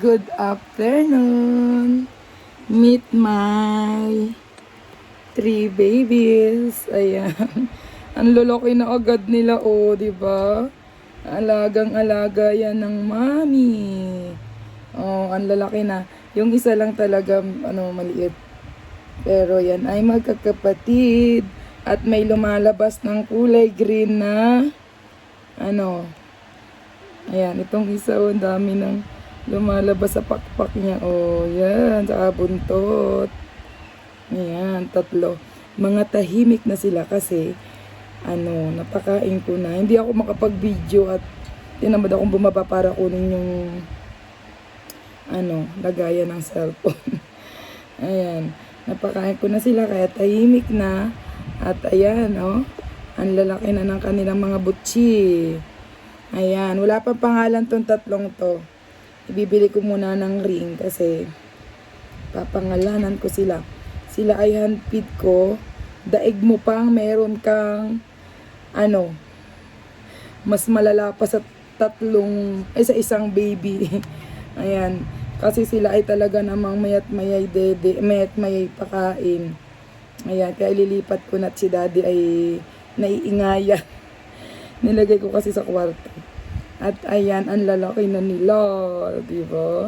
good afternoon. Meet my 3 babies. Ayan. Ang lulaki na agad nila, oh, di ba? Alagang-alaga yan ng mami. Oh, ang lalaki na. Yung isa lang talaga, maliit. Pero yan ay magkakapatid. At may lumalabas ng kulay green na, ayan, itong isa, oh, ang dami ng lumalabas sa pakpak niya. Oh, yan, saka buntot. Ayan, 3. Mga tahimik na sila kasi, napakain ko na. Hindi ako makapag-video at tinamad akong bumaba para kunin yung, lagayan ng cellphone. Ayan, napakain ko na sila kaya tahimik na. At ayan, oh, ang lalaki na ng kanilang mga butchi. Ayan, wala pang pangalan tong 3 to. Ibibili ko muna ng ring kasi papangalanan ko sila. Sila ay handpid ko. Daig mo pang meron kang mas malala pa sa sa isang baby. Ayan, kasi sila ay talaga namang mayat mayay pakain. Ayan, kaya ililipat ko na si daddy ay naiingaya. Nilagay ko kasi sa kwarto. At ayan, ang lalaki na nila, di ba?